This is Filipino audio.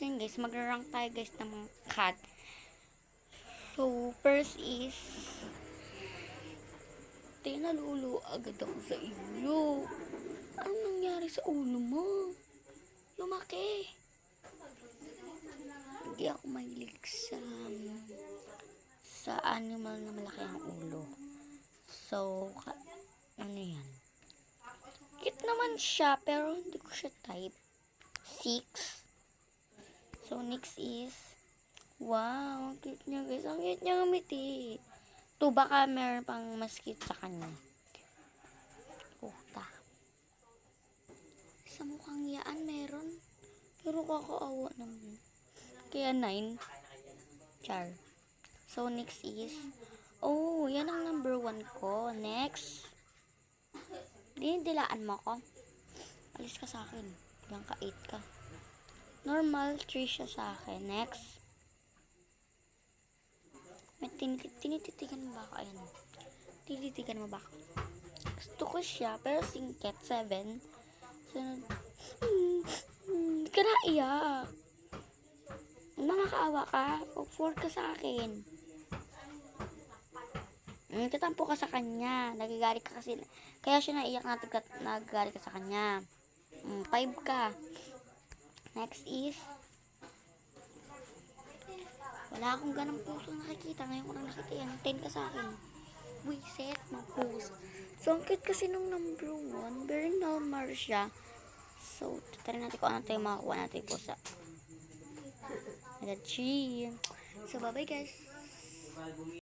So, yun guys, magra-rank tayo guys ng mga cat. So, first is, nalulu agad ako sa iyo. Anong nangyari sa ulo mo? Lumaki. Hindi ako mahilig sa animal na malaki ang ulo. So, ano yan? Cute naman siya, pero hindi ko siya type. 6. So, next is, wow, ang cute niya guys. Ang cute niya ngumiti. To baka meron pang mas cute sa kanya. Puta. Sa mukhang yaan meron. Pero kakaawa naman. Kaya 9. Char. So, next is, oh, yan ang number 1 ko. Next. Dinidilaan mo ako. Alis ka sa akin. Hanggang ka 8 ka. Normal, 3 siya sa akin. Next. May tinititigan mo ba ako? Ayan. Tinititigan mo ba ako? Gusto ko siya, pero singket. 7. Sunod. Hindi ka na iyak. Nakakaawa ka. O 4 ka sa akin. Katampo ka sa kanya. Nagagalit ka kasi. Kaya siya naiyak na nagagalit ka sa kanya. 5 ka. Next is, wala akong ganang puso nakikita. Ngayon ko lang nakita yan. 10 ka sa akin. Wiset, mag-post. So, ang cute kasi nung number 1. Very normal siya. So, try natin kung ano tayo makakuha natin po sa G. So, bye-bye guys.